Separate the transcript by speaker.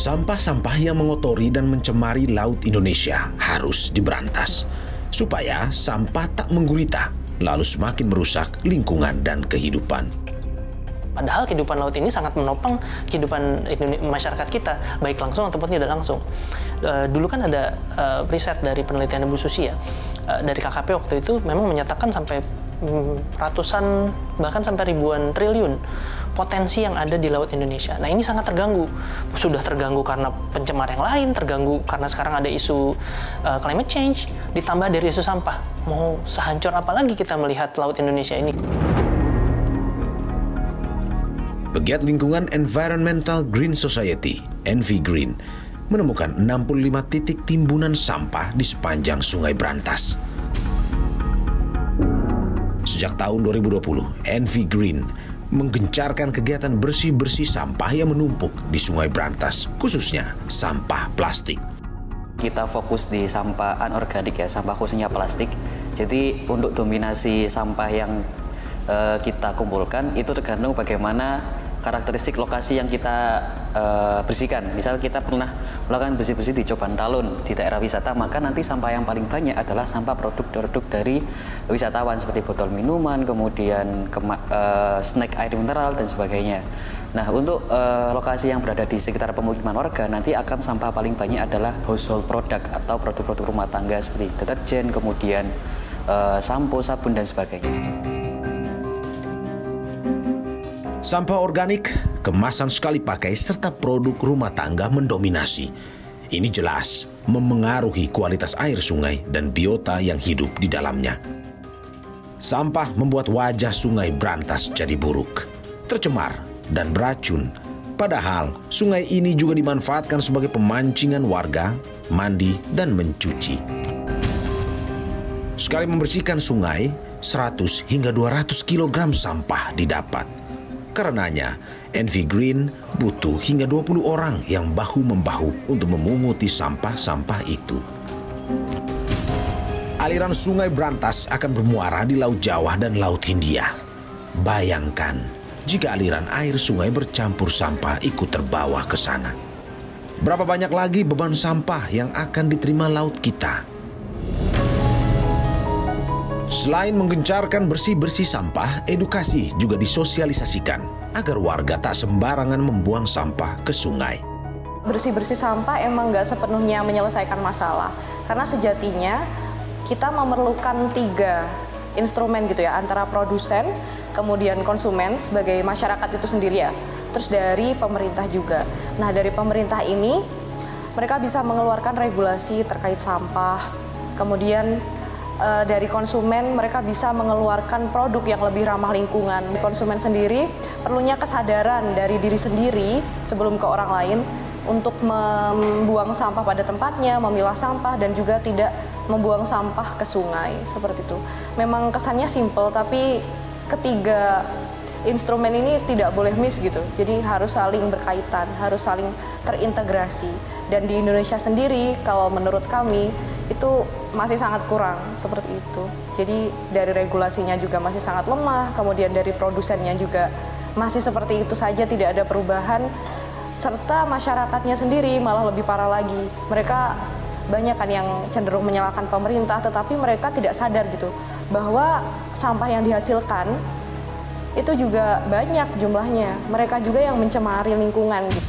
Speaker 1: Sampah-sampah yang mengotori dan mencemari laut Indonesia harus diberantas, supaya sampah tak menggurita, lalu semakin merusak lingkungan dan kehidupan.
Speaker 2: Padahal kehidupan laut ini sangat menopang kehidupan masyarakat kita, baik langsung ataupun tidak langsung. Dulu kan ada riset dari penelitian Ibu Susi ya, dari KKP waktu itu memang menyatakan sampai ratusan, bahkan sampai ribuan triliun potensi yang ada di laut Indonesia. Nah, ini sangat terganggu. Sudah terganggu karena pencemar yang lain, terganggu karena sekarang ada isu climate change, ditambah dari isu sampah. Mau sehancur apa lagi kita melihat laut Indonesia ini?
Speaker 1: Pegiat lingkungan Environmental Green Society, ENVI Green, menemukan 65 titik timbunan sampah di sepanjang Sungai Brantas. Sejak tahun 2020, ENVI Green menggencarkan kegiatan bersih-bersih sampah yang menumpuk di Sungai Brantas, khususnya sampah plastik.
Speaker 3: Kita fokus di sampah anorganik ya, sampah khususnya plastik. Jadi untuk dominasi sampah yang kita kumpulkan itu tergantung bagaimana karakteristik lokasi yang kita bersihkan. Misal kita pernah melakukan bersih-bersih di Coban Talun, di daerah wisata, maka nanti sampah yang paling banyak adalah sampah produk-produk dari wisatawan seperti botol minuman, kemudian snack air mineral dan sebagainya. Nah, untuk lokasi yang berada di sekitar pemukiman warga, nanti akan sampah paling banyak adalah household product atau produk-produk rumah tangga seperti deterjen, kemudian sampo, sabun dan sebagainya.
Speaker 1: Sampah organik, kemasan sekali pakai, serta produk rumah tangga mendominasi. Ini jelas memengaruhi kualitas air sungai dan biota yang hidup di dalamnya. Sampah membuat wajah Sungai Brantas jadi buruk, tercemar, dan beracun. Padahal sungai ini juga dimanfaatkan sebagai pemancingan warga, mandi, dan mencuci. Sekali membersihkan sungai, 100 hingga 200 kg sampah didapat. Karenanya, ENVI Green butuh hingga 20 orang yang bahu-membahu untuk memunguti sampah-sampah itu. Aliran Sungai Brantas akan bermuara di Laut Jawa dan Laut Hindia. Bayangkan jika aliran air sungai bercampur sampah ikut terbawa ke sana. Berapa banyak lagi beban sampah yang akan diterima laut kita? Selain menggencarkan bersih-bersih sampah, edukasi juga disosialisasikan agar warga tak sembarangan membuang sampah ke sungai.
Speaker 4: Bersih-bersih sampah emang nggak sepenuhnya menyelesaikan masalah. Karena sejatinya kita memerlukan 3 instrumen gitu ya, antara produsen, kemudian konsumen sebagai masyarakat itu sendiri ya, terus dari pemerintah juga. Nah, dari pemerintah ini mereka bisa mengeluarkan regulasi terkait sampah, kemudian dari konsumen mereka bisa mengeluarkan produk yang lebih ramah lingkungan. Konsumen sendiri perlunya kesadaran dari diri sendiri sebelum ke orang lain untuk membuang sampah pada tempatnya, memilah sampah, dan juga tidak membuang sampah ke sungai, seperti itu. Memang kesannya simple, tapi ketiga instrumen ini tidak boleh miss gitu. Jadi harus saling berkaitan, harus saling terintegrasi. Dan di Indonesia sendiri, kalau menurut kami, itu masih sangat kurang seperti itu. Jadi dari regulasinya juga masih sangat lemah, kemudian dari produsennya juga masih seperti itu saja, tidak ada perubahan, serta masyarakatnya sendiri malah lebih parah lagi. Mereka banyak kan yang cenderung menyalahkan pemerintah, tetapi mereka tidak sadar gitu bahwa sampah yang dihasilkan itu juga banyak jumlahnya. Mereka juga yang mencemari lingkungan gitu.